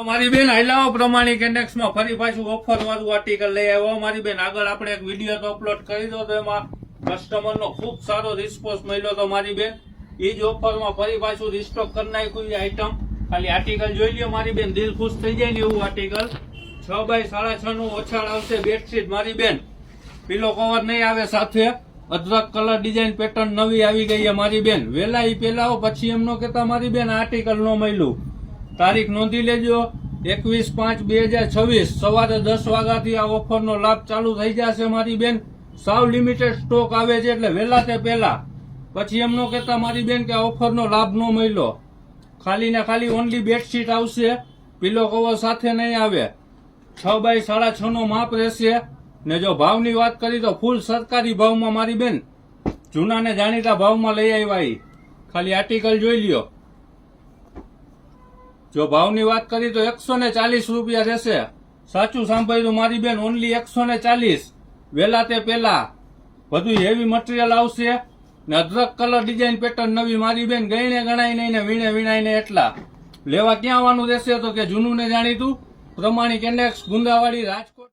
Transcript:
મારી બેન આઈલાઓ પ્રમાણિક ઇન્ડેક્સમાં ફરી પાછું ઓફર વાળું આર્ટિકલ લઈ આવ્યો મારી બેન. આગળ આપણે એક વિડીયો તો અપલોડ કરી દો તો એમાં કસ્ટમરનો ખૂબ સારો રિસ્પોન્સ મળ્યો તો મારી બેન. એ જ ઓફરમાં ફરી પાછું રિસ્ટોક કરી નાખ્યું આઈટમ. ખાલી આર્ટિકલ જોઈ લ્યો મારી બેન, દિલ ખુશ થઈ જાય ને એવું આર્ટિકલ. 6x6.5 નું ઓછાળ આવશે બેડશીટ મારી બેન. પીલો કવર નહીં આવે સાથે. અદરક કલર ડિઝાઇન પેટર્ન નવી આવી ગઈ છે મારી બેન. વેલા ઈ પેલા પછી એમ નો કહેતા મારી બેન આર્ટિકલ નો મળ્યું. તારીખ નોંધી લેજો 21/5/2026 સવારે 10 વાગ્યાથી આ ઓફરનો લાભ ચાલુ થઈ જશે મારી બેન. સાવ લિમિટેડ સ્ટોક આવે છે એટલે વહેલા તે પહેલા. પછી એમ નો કહેતા મારી બેન કે આ ઓફરનો લાભ ન મળ્યો. ખાલી ને ખાલી ઓનલી બેડશીટ આવશે, પીલો કવર સાથે નહીં આવે. 6x6.5 નો માપ રહેશે. ને જો ભાવની વાત કરી તો ફૂલ સરકારી ભાવમાં મારી બેન, જૂના ને જાણીતા ભાવમાં લઈ આવ્યા. ખાલી આર્ટિકલ જોઈ લ્યો. જો ભાવની વાત કરી તો 140 રૂપિયા રહેશે. સાચું સાંભળ્યું મારી બેન, ઓનલી 140. વહેલા તે પહેલા. બધું હેવી મટીરિયલ આવશે ને અદરક કલર ડિઝાઇન પેટર્ન નવી મારી બેન. ગઈને ગણાય નહીં ને વીણે વીણાય ને એટલા. લેવા ક્યાં આવવાનું રહેશે તો કે જૂનું ને જાણીતું પ્રમાણિક ઇન્ડેક્સ, ગુંદાવાડી, રાજકોટ.